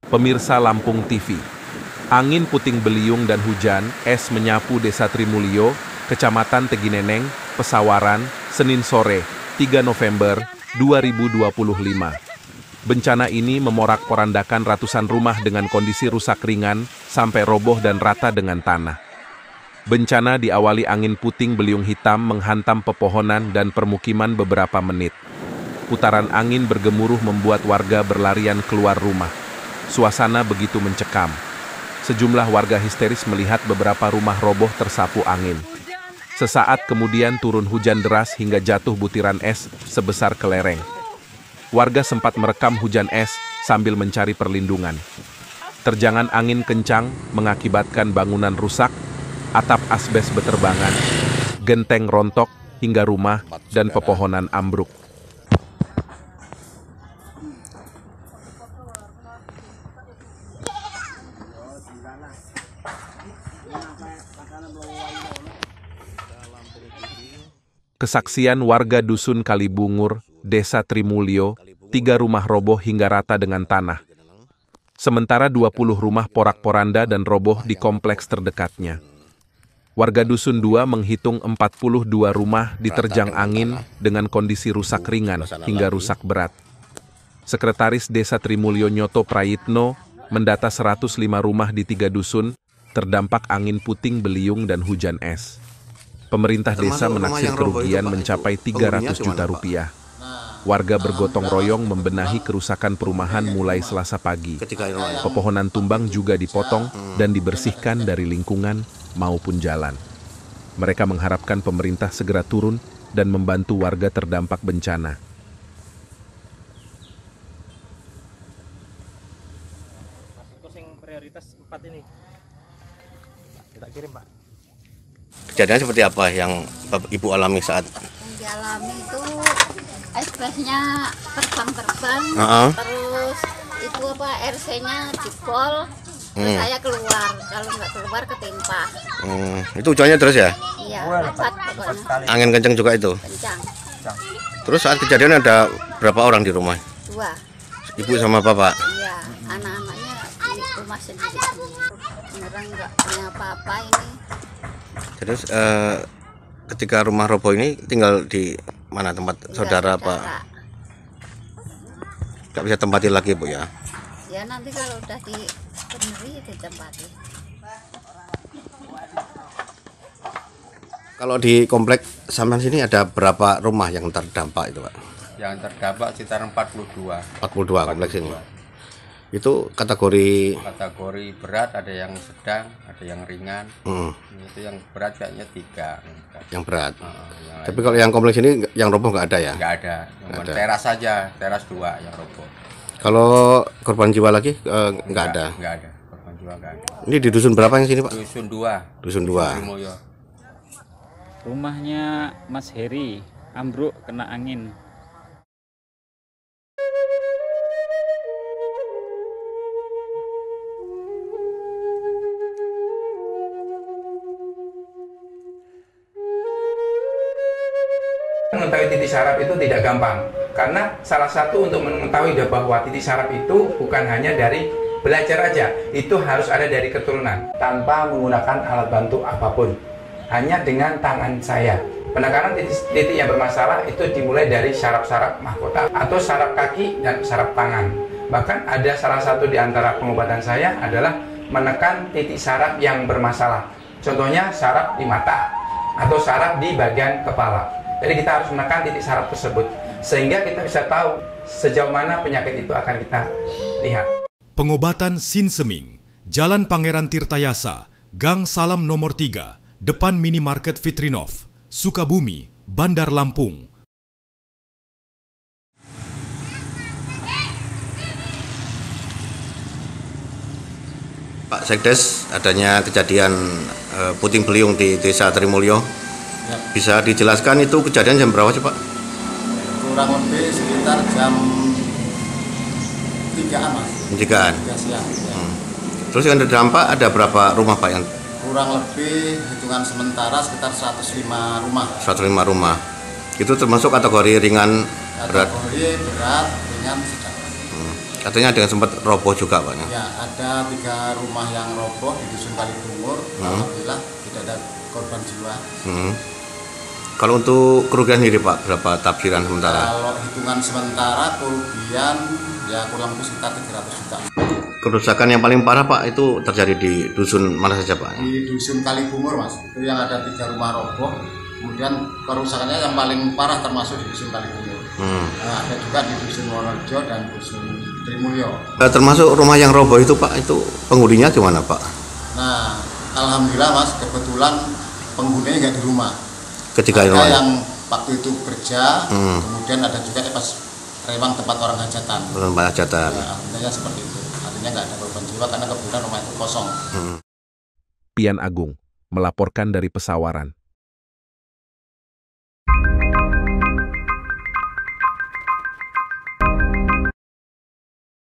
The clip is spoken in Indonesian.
Pemirsa Lampung TV, angin puting beliung dan hujan es menyapu Desa Trimulyo, Kecamatan Tegineneng, Pesawaran, Senin sore, 3 November 2025. Bencana ini memorak-porandakan ratusan rumah dengan kondisi rusak ringan sampai roboh dan rata dengan tanah. Bencana diawali angin puting beliung hitam menghantam pepohonan dan permukiman beberapa menit. Putaran angin bergemuruh membuat warga berlarian keluar rumah. Suasana begitu mencekam. Sejumlah warga histeris melihat beberapa rumah roboh tersapu angin. Sesaat kemudian turun hujan deras hingga jatuh butiran es sebesar kelereng. Warga sempat merekam hujan es sambil mencari perlindungan. Terjangan angin kencang mengakibatkan bangunan rusak, atap asbes beterbangan, genteng rontok hingga rumah dan pepohonan ambruk. Kesaksian warga Dusun Kalibungur, Desa Trimulyo, 3 rumah roboh hingga rata dengan tanah. Sementara 20 rumah porak-poranda dan roboh di kompleks terdekatnya. Warga Dusun 2 menghitung 42 rumah diterjang angin dengan kondisi rusak ringan hingga rusak berat. Sekretaris Desa Trimulyo Nyoto Prayitno mendata 105 rumah di 3 dusun terdampak angin puting beliung dan hujan es. Pemerintah desa menaksir kerugian mencapai 300 juta rupiah. Warga bergotong royong membenahi kerusakan perumahan mulai Selasa pagi. Pepohonan tumbang juga dipotong dan dibersihkan dari lingkungan maupun jalan. Mereka mengharapkan pemerintah segera turun dan membantu warga terdampak bencana. Prioritas 4 ini kita kirim, Pak. Kejadian seperti apa yang Ibu alami saat? Yang dialami itu espresnya terbang-terbang, terus itu apa RC-nya jebol, terus saya keluar, kalau nggak keluar ketimpa. Itu hujannya terus ya? Iya, lebat pokoknya. Angin kencang juga itu? Kencang. Terus saat kejadian ada berapa orang di rumah? 2. Ibu sama bapak? Iya, anak-anaknya di rumah sendiri semua. Beneran nggak punya apa-apa ini. Terus ketika rumah roboh ini tinggal di mana tempat saudara Pak? Nggak bisa tempatin lagi Bu ya? Ya nanti kalau udah dibenerin ditempati. Kalau di komplek sampean sini ada berapa rumah yang terdampak itu Pak? Yang terdampak sekitar 42. 42 kompleks ini. Itu kategori Berat, ada yang sedang, ada yang ringan. Itu yang berat kayaknya 3. Yang berat. Tapi kalau yang kompleks ini yang roboh nggak ada ya? Nggak ada. Teras saja, teras 2 yang roboh. Kalau korban jiwa lagi nggak ada? Nggak ada. Korban jiwa nggak ada. Ini di dusun berapa yang sini Pak? Dusun 2. Dusun 2. Rumahnya Mas Heri ambruk kena angin. Mengetahui titik saraf itu tidak gampang, karena salah satu untuk mengetahui bahwa titik saraf itu bukan hanya dari belajar aja, itu harus ada dari keturunan tanpa menggunakan alat bantu apapun, hanya dengan tangan saya. Penekanan titik yang bermasalah itu dimulai dari saraf-saraf mahkota atau saraf kaki dan saraf tangan. Bahkan ada salah satu di antara pengobatan saya adalah menekan titik saraf yang bermasalah. Contohnya saraf di mata atau saraf di bagian kepala. Jadi kita harus menekan titik saraf tersebut sehingga kita bisa tahu sejauh mana penyakit itu akan kita lihat. Pengobatan Sinseming, Jalan Pangeran Tirtayasa, Gang Salam nomor 3, depan Minimarket Fitrinov, Sukabumi, Bandar Lampung. Pak Sekdes, adanya kejadian puting beliung di Desa Trimulyo. Ya. Bisa dijelaskan itu kejadian jam berapa sih Pak? Kurang lebih sekitar jam 3-an Mas. 3-an? 3 siang. Ya. Terus yang terdampak ada berapa rumah Pak yang? Kurang lebih hitungan sementara sekitar 105 rumah. 105 rumah. Itu termasuk kategori ringan berat? Kategori berat, ringan, sedang. Katanya ada yang sempat roboh juga Pak. Ya, ada 3 rumah yang roboh di Dusun Kalibungur. Alhamdulillah tidak ada korban jiwa. Kalau untuk kerugian sendiri Pak, berapa tafsiran sementara? Kalau hitungan sementara kerugian ya kurang lebih sekitar 300 juta. Kerusakan yang paling parah Pak itu terjadi di dusun mana saja Pak? Di Dusun Kalibungur Mas, itu yang ada 3 rumah roboh. Kemudian kerusakannya yang paling parah termasuk di Dusun Kalibungur. Nah, ada juga di Dusun Wonorejo dan Dusun Trimulyo. Termasuk rumah yang roboh itu Pak, itu penghuninya di mana Pak? Nah, alhamdulillah Mas, kebetulan penghuninya nggak di rumah. Ketika ada yang waktu itu kerja, kemudian ada juga pas rewang tempat orang hajatan. Tempat hajatan. Ya, artinya seperti itu. Artinya nggak ada korban jiwa karena kebetulan rumah itu kosong. Pian Agung melaporkan dari Pesawaran.